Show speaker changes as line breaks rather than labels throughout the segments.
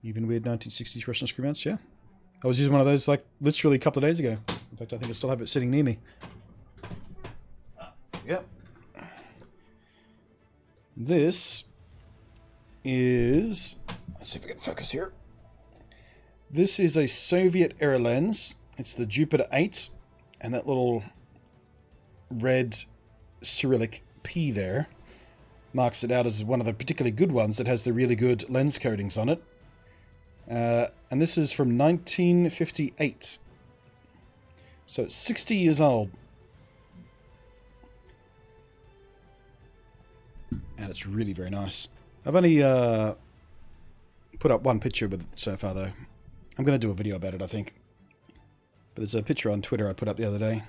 Even weird 1960s Russian screw mounts, yeah. I was using one of those like literally a couple of days ago. In fact, I think I still have it sitting near me. Yep. This is... Let's see if we can focus here. This is a Soviet era lens. It's the Jupiter 8. And that little red Cyrillic P there marks it out as one of the particularly good ones that has the really good lens coatings on it. And this is from 1958. So it's 60 years old. And it's really very nice. I've only put up one picture with it so far though. I'm going to do a video about it, I think. But there's a picture on Twitter I put up the other day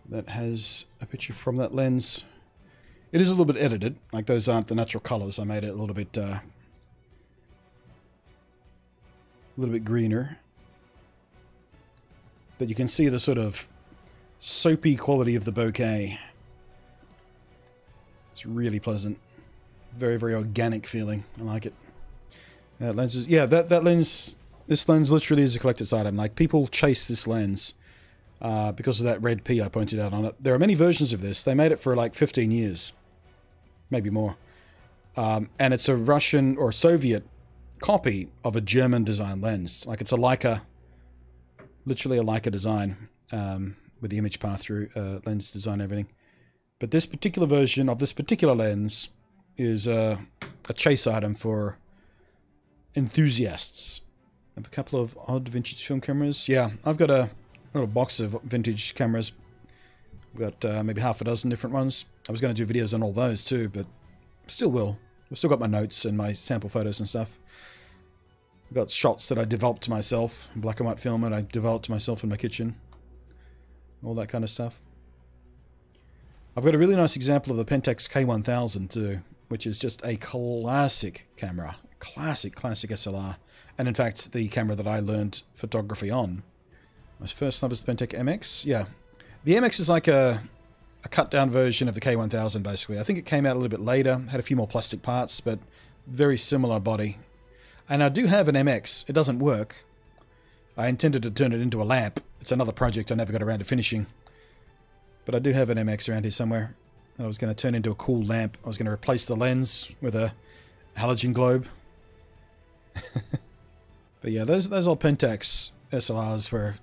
that has a picture from that lens. It is a little bit edited. Like those aren't the natural colors. I made it a little bit greener. But you can see the sort of soapy quality of the bokeh. It's really pleasant. Very, very organic feeling. I like it. Lenses, yeah, that lens, this lens literally is a collector's item. Like, people chase this lens because of that red P I pointed out on it. There are many versions of this. They made it for like 15 years. Maybe more. And it's a Russian or Soviet copy of a German design lens. Like, it's a Leica, literally a Leica design with the image path-through lens design and everything. But this particular version of this particular lens is a chase item for enthusiasts. I have a couple of odd vintage film cameras. Yeah, I've got a little box of vintage cameras. I've got maybe half a dozen different ones. I was going to do videos on all those too, but still will. I've still got my notes and my sample photos and stuff. I've got shots that I developed myself, black and white film, and I developed myself in my kitchen. All that kind of stuff. I've got a really nice example of the Pentax K1000 too, which is just a classic camera. Classic SLR. And in fact, the camera that I learned photography on. My first love is the Pentax MX. Yeah. The MX is like a cut down version of the K1000 basically. I think it came out a little bit later, had a few more plastic parts, but very similar body. And I do have an MX. It doesn't work. I intended to turn it into a lamp. It's another project I never got around to finishing. But I do have an MX around here somewhere that I was going to turn into a cool lamp. I was going to replace the lens with a halogen globe. But yeah, those old Pentax SLRs were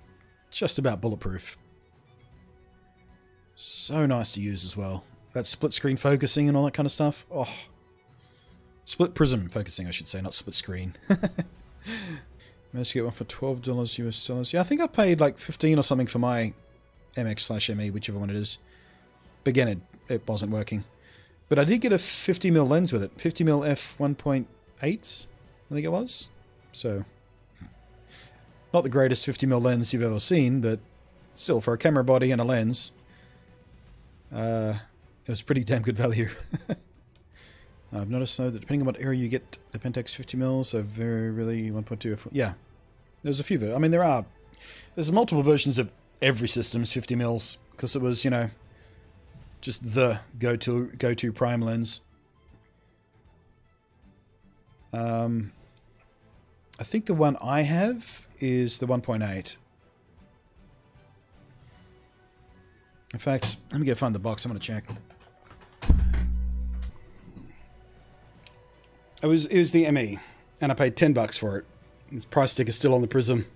just about bulletproof. So nice to use as well. That split screen focusing and all that kind of stuff. Oh, split prism focusing, I should say, not split screen. Managed to get one for $12 US dollars. Yeah, I think I paid like 15 or something for my MX/ME, whichever one it is. But again, it wasn't working. But I did get a 50mm lens with it. 50mm f1.8, I think it was. So, not the greatest 50mm lens you've ever seen, but still, for a camera body and a lens, it was pretty damn good value. I've noticed though that depending on what era you get the Pentax 50mm, so very really 1.2 or 4, yeah, there's a few. I mean, there's multiple versions of every system's 50mm because it was, you know, just the go-to prime lens. I think the one I have is the 1.8. In fact, let me go find the box. I'm going to check. It was the ME, and I paid $10 for it. This price sticker is still on the Prism.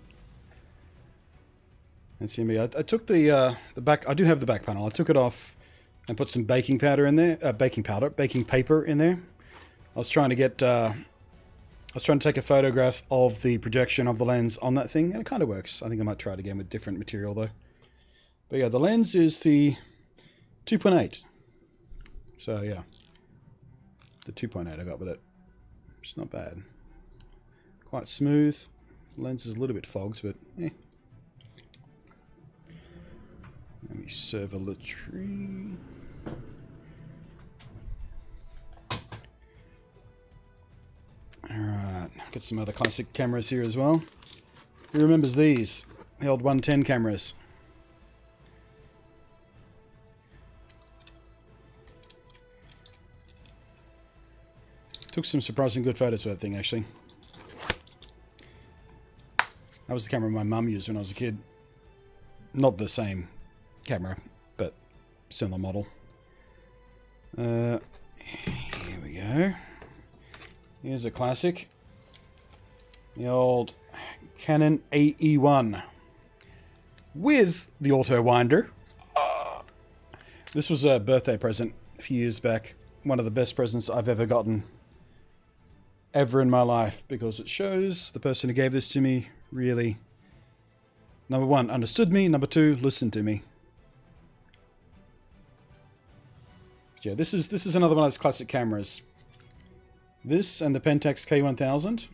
That's the ME. I took the back. I do have the back panel. I took it off and put some baking powder in there. Baking paper in there. I was trying to get. I was trying to take a photograph of the projection of the lens on that thing, and it kind of works. I think I might try it again with different material though. But yeah, the lens is the 2.8. So yeah, the 2.8 I got with it. It's not bad. Quite smooth. The lens is a little bit fogged, but eh. Let me serve a latrine. Alright, got some other classic cameras here as well. Who remembers these? The old 110 cameras. Took some surprisingly good photos with that thing, actually. That was the camera my mum used when I was a kid. Not the same camera, but similar model. Here we go. Here's a classic. The old Canon Ae One with the auto winder. This was a birthday present a few years back. One of the best presents I've ever gotten ever in my life, because it shows the person who gave this to me really, number one, understood me, number two, listened to me. But yeah, this is another one of those classic cameras. This and the Pentax K1000,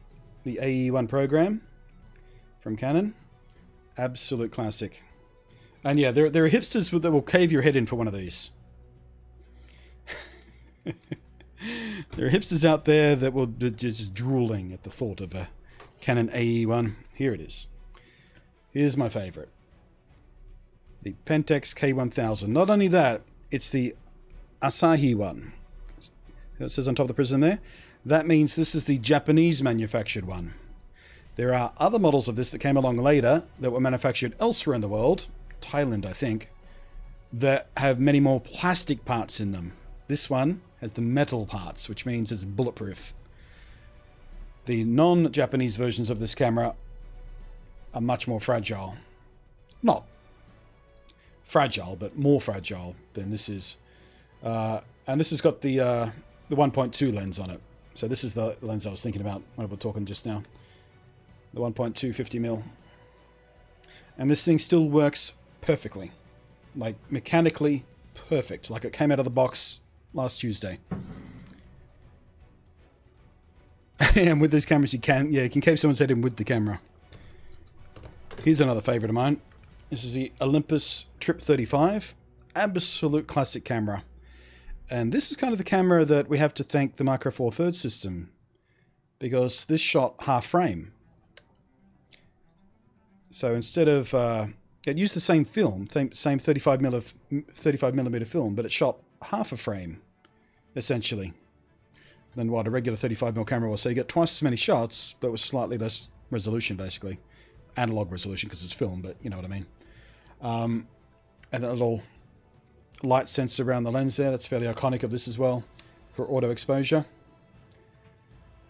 the Ae One program from Canon, absolute classic. And yeah, there are hipsters that will cave your head in for one of these. There are hipsters out there that will be just drooling at the thought of a Canon Ae One. Here it is. Here's my favorite. The Pentax K1000. Not only that, it's the Asahi one. It says on top of the prism there. That means this is the Japanese manufactured one. There are other models of this that came along later that were manufactured elsewhere in the world, Thailand I think, that have many more plastic parts in them. This one has the metal parts, which means it's bulletproof. The non-Japanese versions of this camera are much more fragile. Not fragile, but more fragile than this is. And this has got the 1.2 lens on it. So this is the lens I was thinking about when we were talking just now. The 1.2 50mm. And this thing still works perfectly. Like, mechanically perfect. Like it came out of the box last Tuesday. And with these cameras you can cave someone's head in with the camera. Here's another favorite of mine. This is the Olympus Trip 35. Absolute classic camera. And this is kind of the camera that we have to thank the Micro Four Thirds system, because this shot half frame. So instead of it used the same film, same 35mm film, but it shot half a frame essentially than what a regular 35mm camera was. So you get twice as many shots, but with slightly less resolution, basically analog resolution because it's film, but you know what I mean. And that little light sensor around the lens there, that's fairly iconic of this as well for auto exposure.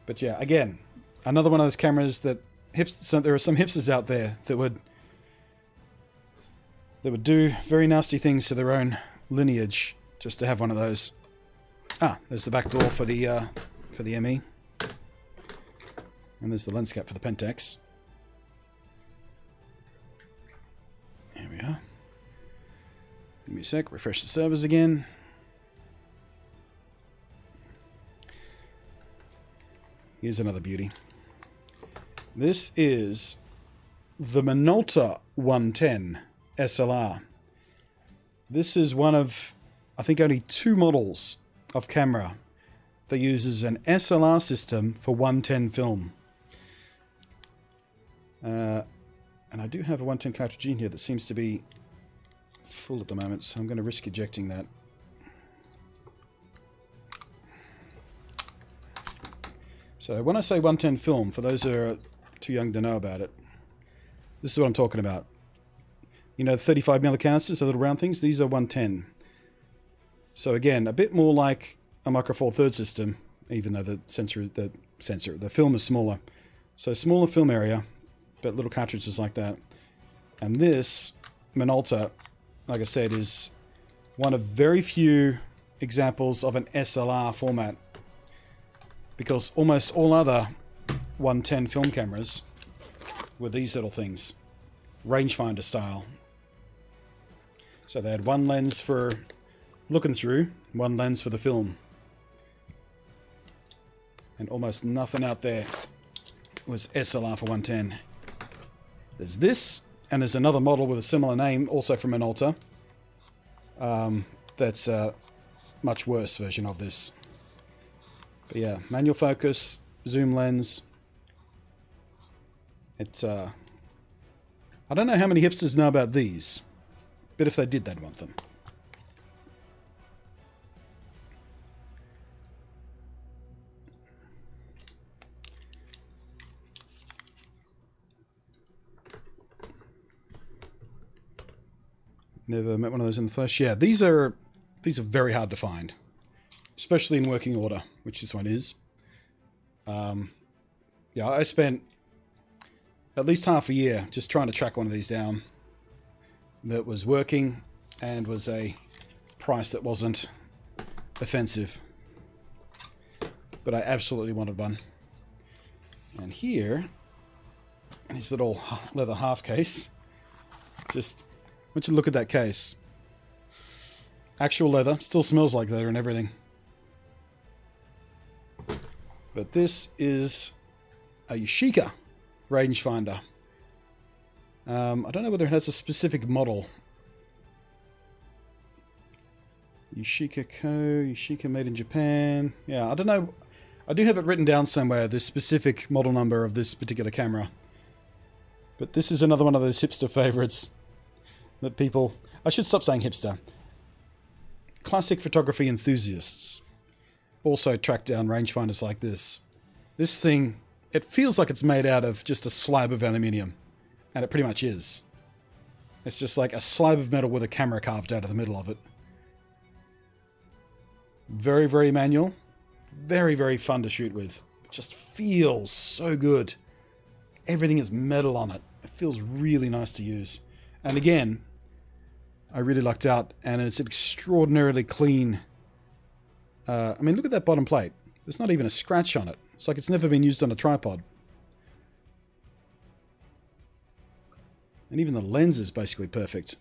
But yeah, again, another one of those cameras that there are some hipsters out there that would do very nasty things to their own lineage just to have one of those. Ah, there's the back door for the ME, and there's the lens cap for the Pentax. There we are. Give me a sec, refresh the servers again. Here's another beauty. This is the Minolta 110 SLR. This is one of, I think, only 2 models of camera that uses an SLR system for 110 film. And I do have a 110 cartridge in here that seems to be full at the moment, so I'm going to risk ejecting that. So when I say 110 film, for those who are too young to know about it, this is what I'm talking about. You know, 35mm canisters, the little round things, these are 110. So again, a bit more like a Micro Four Thirds system, even though the film is smaller. So smaller film area, but little cartridges like that. And this Minolta, like I said, is one of very few examples of an SLR format, because almost all other 110 film cameras were these little things, rangefinder style. So they had one lens for looking through, one lens for the film, and almost nothing out there was SLR for 110. There's this, and there's another model with a similar name, also from Minolta. That's a much worse version of this. But yeah, manual focus, zoom lens. It's I don't know how many hipsters know about these, but if they did, they'd want them. Never met one of those in the flesh. Yeah, these are very hard to find, especially in working order, which this one is. Yeah, I spent at least half a year just trying to track one of these down that was working and was a price that wasn't offensive. But I absolutely wanted one. And here, this little leather half case. Just, I want you to look at that case. Actual leather, still smells like leather and everything. But this is a Yashica rangefinder. I don't know whether it has a specific model. Yashica made in Japan. Yeah, I don't know. I do have it written down somewhere, this specific model number of this particular camera. But this is another one of those hipster favorites that people... I should stop saying hipster. Classic photography enthusiasts also track down rangefinders like this. This thing, it feels like it's made out of just a slab of aluminium. And it pretty much is. It's just like a slab of metal with a camera carved out of the middle of it. Very, very manual. Very, very fun to shoot with. It just feels so good. Everything is metal on it. It feels really nice to use. And again, I really lucked out, and it's extraordinarily clean. I mean, look at that bottom plate. There's not even a scratch on it. It's like it's never been used on a tripod. And even the lens is basically perfect.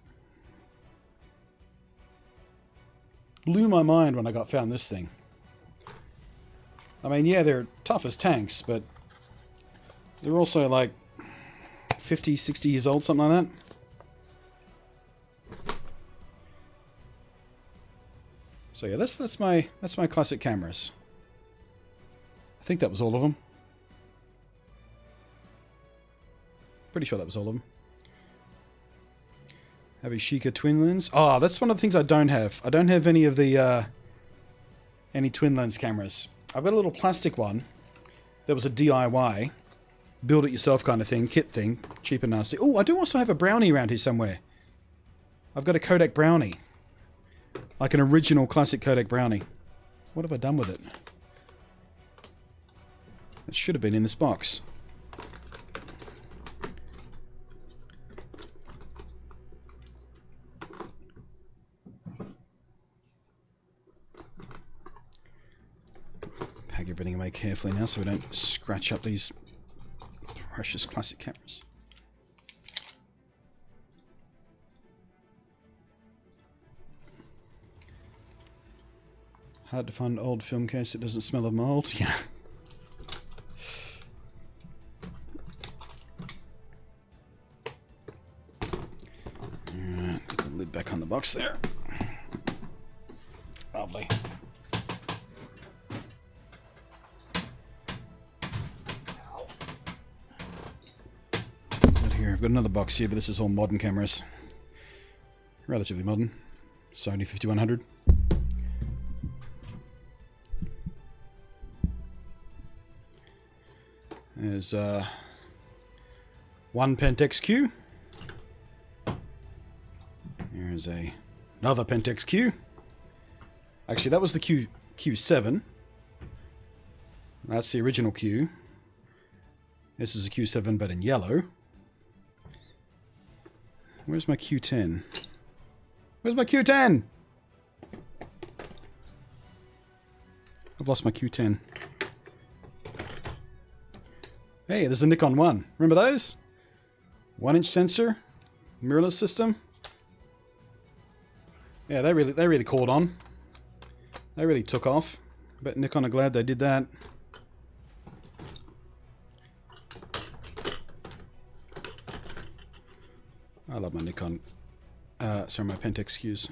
Blew my mind when I found this thing. I mean, yeah, they're tough as tanks, but they're also like 50, 60 years old, something like that. So yeah, that's my classic cameras. I think that was all of them. Pretty sure that was all of them. Have a Yashica twin lens. Oh, that's one of the things I don't have. I don't have any of the any twin lens cameras. I've got a little plastic one that was a DIY, build it yourself kind of thing, kit thing, cheap and nasty. Oh, I do also have a Brownie around here somewhere. I've got a Kodak Brownie, like an original classic Kodak Brownie. What have I done with it? It should have been in this box. Pack everything away carefully now so we don't scratch up these precious classic cameras. Hard to find an old film case that doesn't smell of mold. Yeah. Alright, put the lid back on the box there. Lovely. I've got another box here, but this is all modern cameras. Relatively modern. Sony 5100. There's one Pentax Q. Here's another Pentax Q. Actually, that was the Q7. That's the original Q. This is a Q7, but in yellow. Where's my Q10? Where's my Q10? I've lost my Q10. Hey, there's a Nikon 1. Remember those? 1-inch sensor, mirrorless system. Yeah, they really caught on. They really took off. I bet Nikon are glad they did that. I love my Nikon, sorry, my Pentax Qs.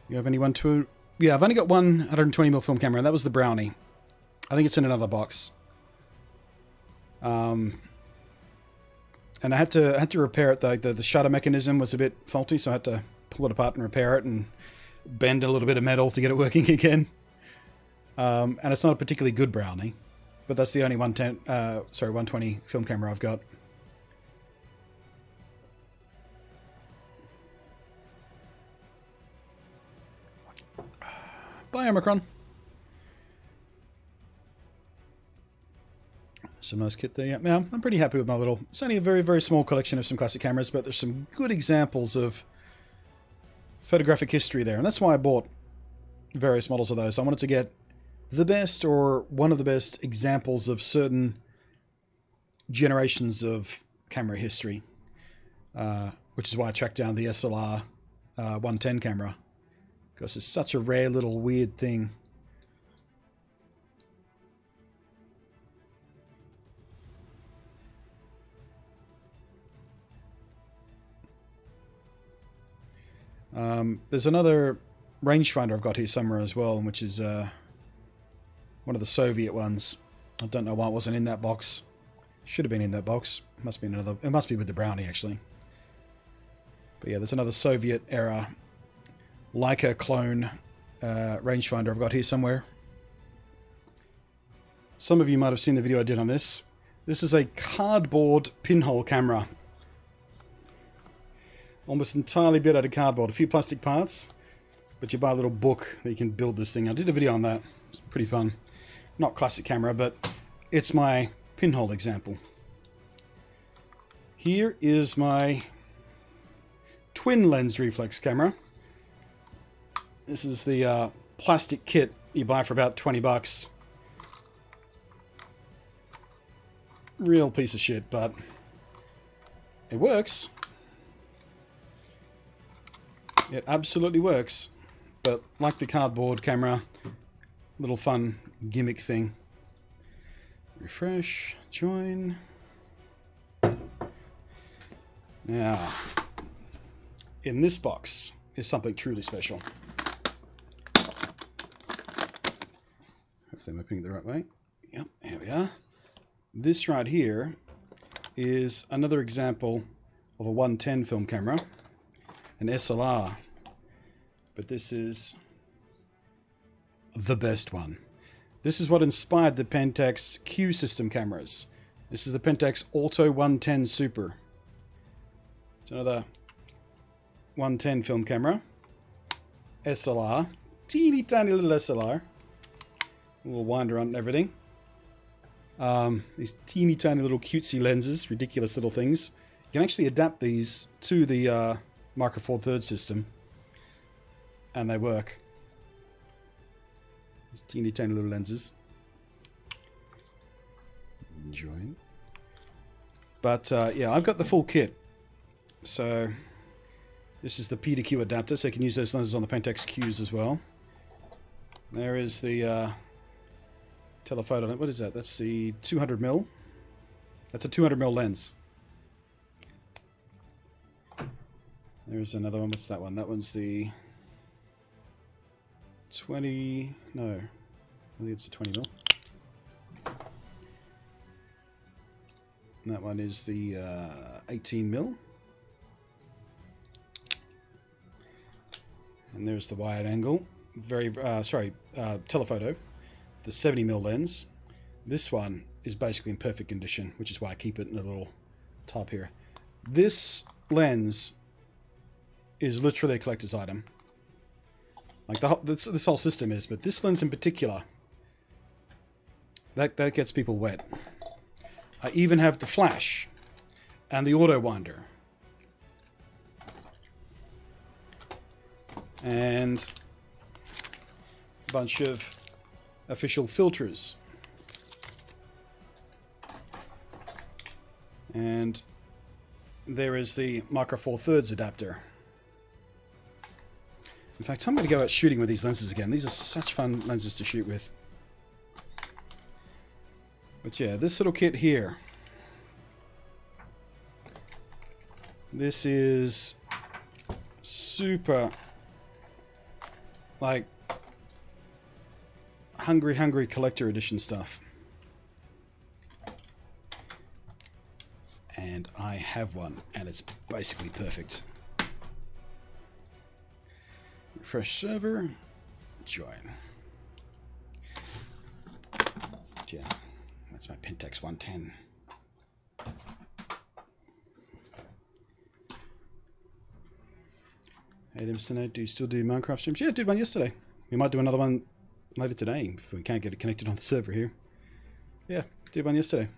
You have anyone to... Yeah, I've only got one 120mm film camera, and that was the Brownie. I think it's in another box. And I had to repair it. The shutter mechanism was a bit faulty, so I had to pull it apart and repair it. And bend a little bit of metal to get it working again. And it's not a particularly good Brownie, but that's the only 120 film camera I've got. Bye, Omicron. Some nice kit there. Yeah, I'm pretty happy with my little... It's only a very, very small collection of some classic cameras, but there's some good examples of photographic history there. And that's why I bought various models of those. I wanted to get the best or one of the best examples of certain generations of camera history, which is why I tracked down the SLR 110 camera, because it's such a rare little weird thing. There's another rangefinder I've got here somewhere as well, which is one of the Soviet ones. I don't know why it wasn't in that box. Should have been in that box. Must be another. It must be with the Brownie actually. But yeah, there's another Soviet era Leica clone rangefinder I've got here somewhere. Some of you might have seen the video I did on this. This is a cardboard pinhole camera. Almost entirely built out of cardboard. A few plastic parts, but you buy a little book that you can build this thing. I did a video on that. It's pretty fun. Not classic camera, but it's my pinhole example. Here is my twin lens reflex camera. This is the plastic kit you buy for about 20 bucks. Real piece of shit, but it works. It absolutely works, but like the cardboard camera, little fun gimmick thing. Refresh, join. Now, in this box is something truly special. Hopefully I'm opening it the right way. Yep, here we are. This right here is another example of a 110 film camera. An SLR, but this is the best one. This is what inspired the Pentax Q system cameras. This is the Pentax Auto 110 Super. It's another 110 film camera. SLR, teeny tiny little SLR. A little winder on and everything. These teeny tiny little cutesy lenses, ridiculous little things. You can actually adapt these to the Micro Four Thirds system, and they work. These teeny tiny little lenses. Join. But yeah, I've got the full kit. So this is the P to Q adapter, so you can use those lenses on the Pentax Qs as well. There is the telephoto. What is that? That's the 200mm. That's a 200mm lens. There's another one. What's that one? That one's the 20... No. I think it's a 20mm. And that one is the 18mm. And there's the wide angle. Telephoto. The 70mm lens. This one is basically in perfect condition, which is why I keep it in the little top here. This lens is literally a collector's item. Like this whole system is, but this lens in particular, that gets people wet. I even have the flash and the auto winder. And a bunch of official filters. And there is the Micro Four Thirds adapter. In fact, I'm going to go out shooting with these lenses again. These are such fun lenses to shoot with. But yeah, this little kit here. This is super, like, hungry collector edition stuff. And I have one, and it's basically perfect. Fresh server. Join. Yeah, that's my Pentax 110. Hey there, Mr. Nate. Do you still do Minecraft streams? Yeah, I did one yesterday. We might do another one later today if we can't get it connected on the server here. Yeah, did one yesterday.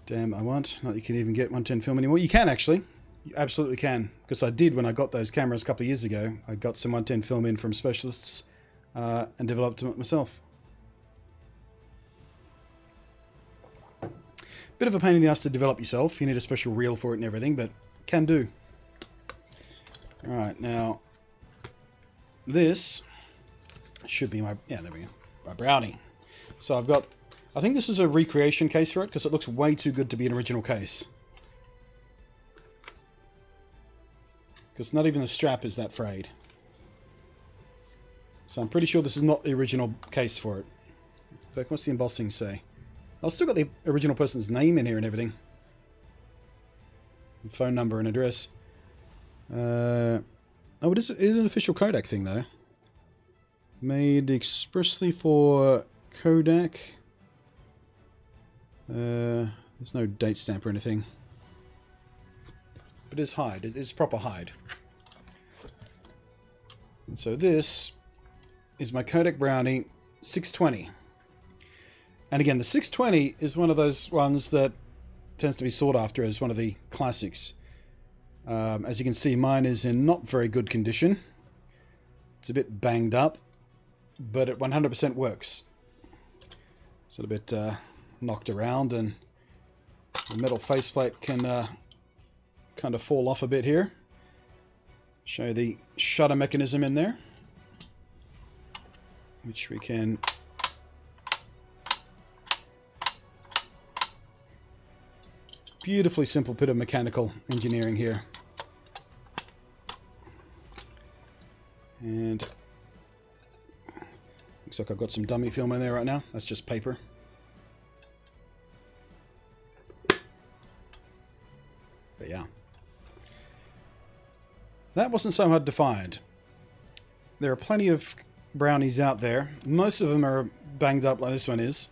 Damn, I want. Not you can even get 110 film anymore. You can actually. You absolutely can. Because I did when I got those cameras a couple of years ago. I got some 110 film in from specialists and developed them myself. Bit of a pain in the ass to develop yourself. You need a special reel for it and everything, but can do. Alright, now this should be my, yeah, there we go, my Brownie. So I've got, I think this is a recreation case for it because it looks way too good to be an original case. Because not even the strap is that frayed. So I'm pretty sure this is not the original case for it. In fact, what's the embossing say? I've still got the original person's name in here and everything. Phone number and address. Oh, it is an official Kodak thing though. Made expressly for Kodak. There's no date stamp or anything. But it's hide. It's proper hide. And so this is my Kodak Brownie 620. And again, the 620 is one of those ones that tends to be sought after as one of the classics. As you can see, mine is in not very good condition. It's a bit banged up, but it 100% works. It's a little bit knocked around, and the metal faceplate can kind of fall off a bit here. Show you the shutter mechanism in there, which we can beautifully simple bit of mechanical engineering here. And looks like I've got some dummy film in there right now. That's just paper. But yeah. That wasn't so hard to find. There are plenty of brownies out there. Most of them are banged up like this one is.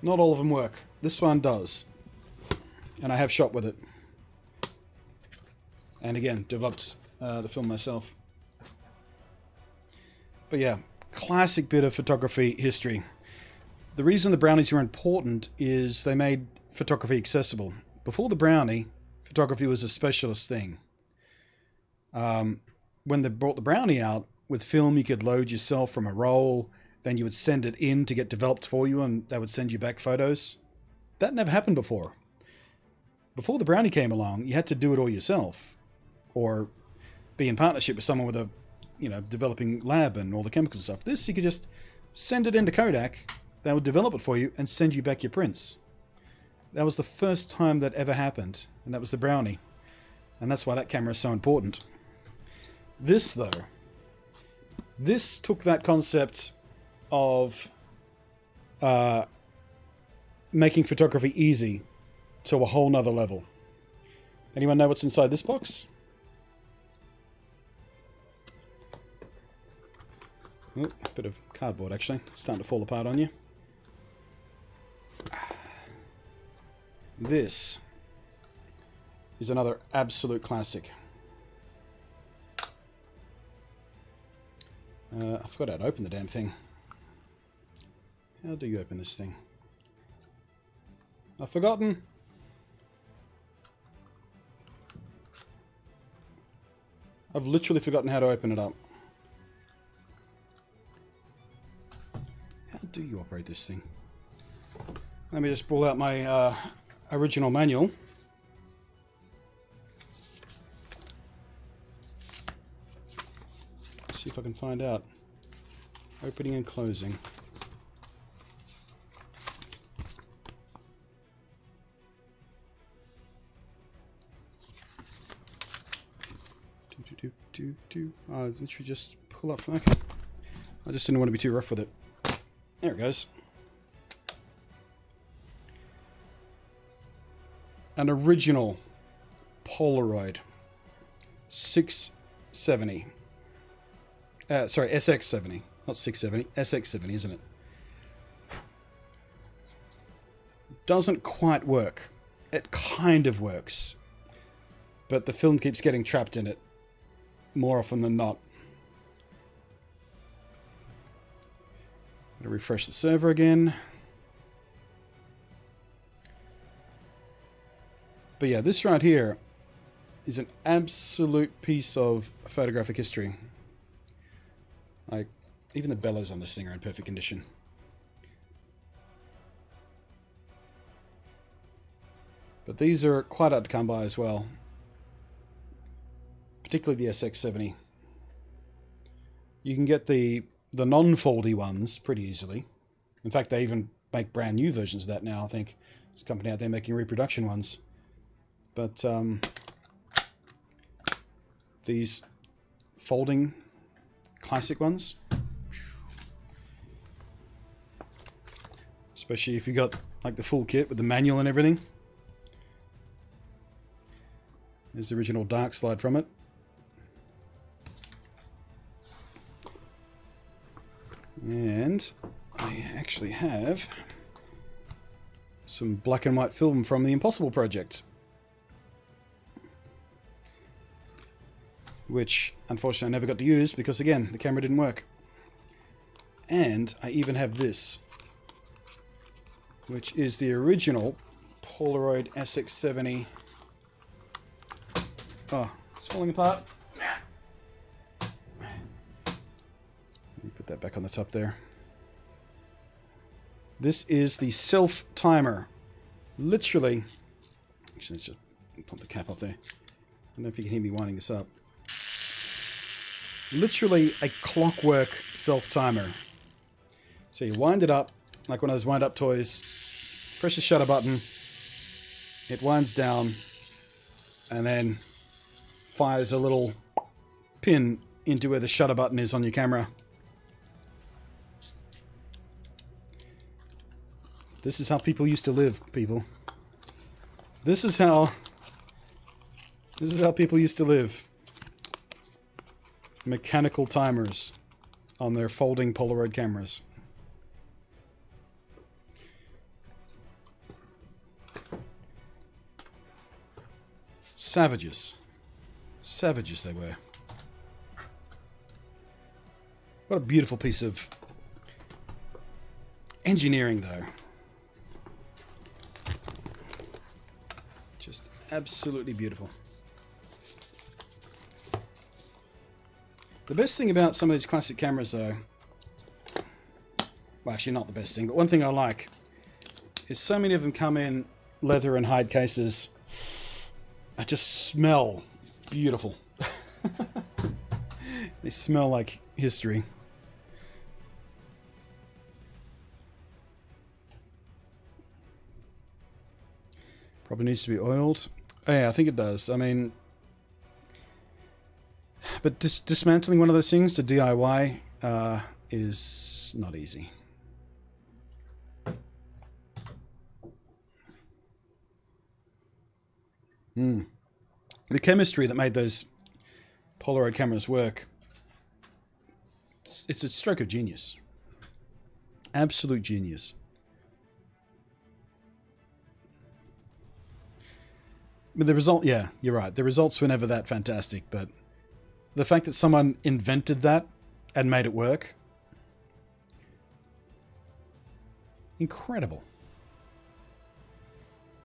Not all of them work. This one does. And I have shot with it. And again, developed the film myself. But yeah, classic bit of photography history. The reason the brownies were important is they made photography accessible. Before the brownie, photography was a specialist thing. When they brought the brownie out, with film you could load yourself from a roll, then you would send it in to get developed for you, and they would send you back photos. That never happened before. Before the brownie came along, you had to do it all yourself, or be in partnership with someone with a, you know, developing lab and all the chemicals and stuff. This, you could just send it into Kodak, they would develop it for you and send you back your prints. That was the first time that ever happened, and that was the brownie. And that's why that camera is so important. This, though, this took that concept of making photography easy to a whole nother level. Anyone know what's inside this box? Oh, a bit of cardboard, actually. It's starting to fall apart on you. This is another absolute classic. I forgot how to open the damn thing. How do you open this thing? I've forgotten. I've literally forgotten how to open it up. How do you operate this thing? Let me just pull out my original manual. See if I can find out. Opening and closing. Oh, literally just pull up. Okay. I just didn't want to be too rough with it. There it goes. An original Polaroid Sx-70. Sorry, Sx-70. Not 670. Sx-70, isn't it? Doesn't quite work. It kind of works. But the film keeps getting trapped in it. More often than not. Gotta refresh the server again. But yeah, this right here is an absolute piece of photographic history. Like, even the bellows on this thing are in perfect condition. But these are quite hard to come by as well. Particularly the Sx-70. You can get the non-foldy ones pretty easily. In fact, they even make brand new versions of that now, I think. There's a company out there making reproduction ones. But these folding classic ones, especially if you got like the full kit with the manual and everything. There's the original dark slide from it. And I actually have some black and white film from the Impossible Project, which unfortunately I never got to use because, again, the camera didn't work. And I even have this, which is the original Polaroid Sx-70. Oh, it's falling apart. Let me put that back on the top there. This is the self-timer. Literally, actually, let's just put the cap off there. I don't know if you can hear me winding this up. Literally a clockwork self-timer. So you wind it up, like one of those wind-up toys, press the shutter button, it winds down, and then fires a little pin into where the shutter button is on your camera. This is how people used to live, people. This is how people used to live. Mechanical timers on their folding Polaroid cameras. Savages. Savages they were. What a beautiful piece of engineering, though. Just absolutely beautiful. The best thing about some of these classic cameras, though, well, actually not the best thing, but one thing I like is so many of them come in leather and hide cases that just smell beautiful. They smell like history. Probably needs to be oiled. Oh, yeah, I think it does. I mean, but dismantling one of those things to DIY is not easy. The chemistry that made those Polaroid cameras work, it's a stroke of genius. Absolute genius. But the result, yeah, you're right. The results were never that fantastic, but the fact that someone invented that and made it work, incredible.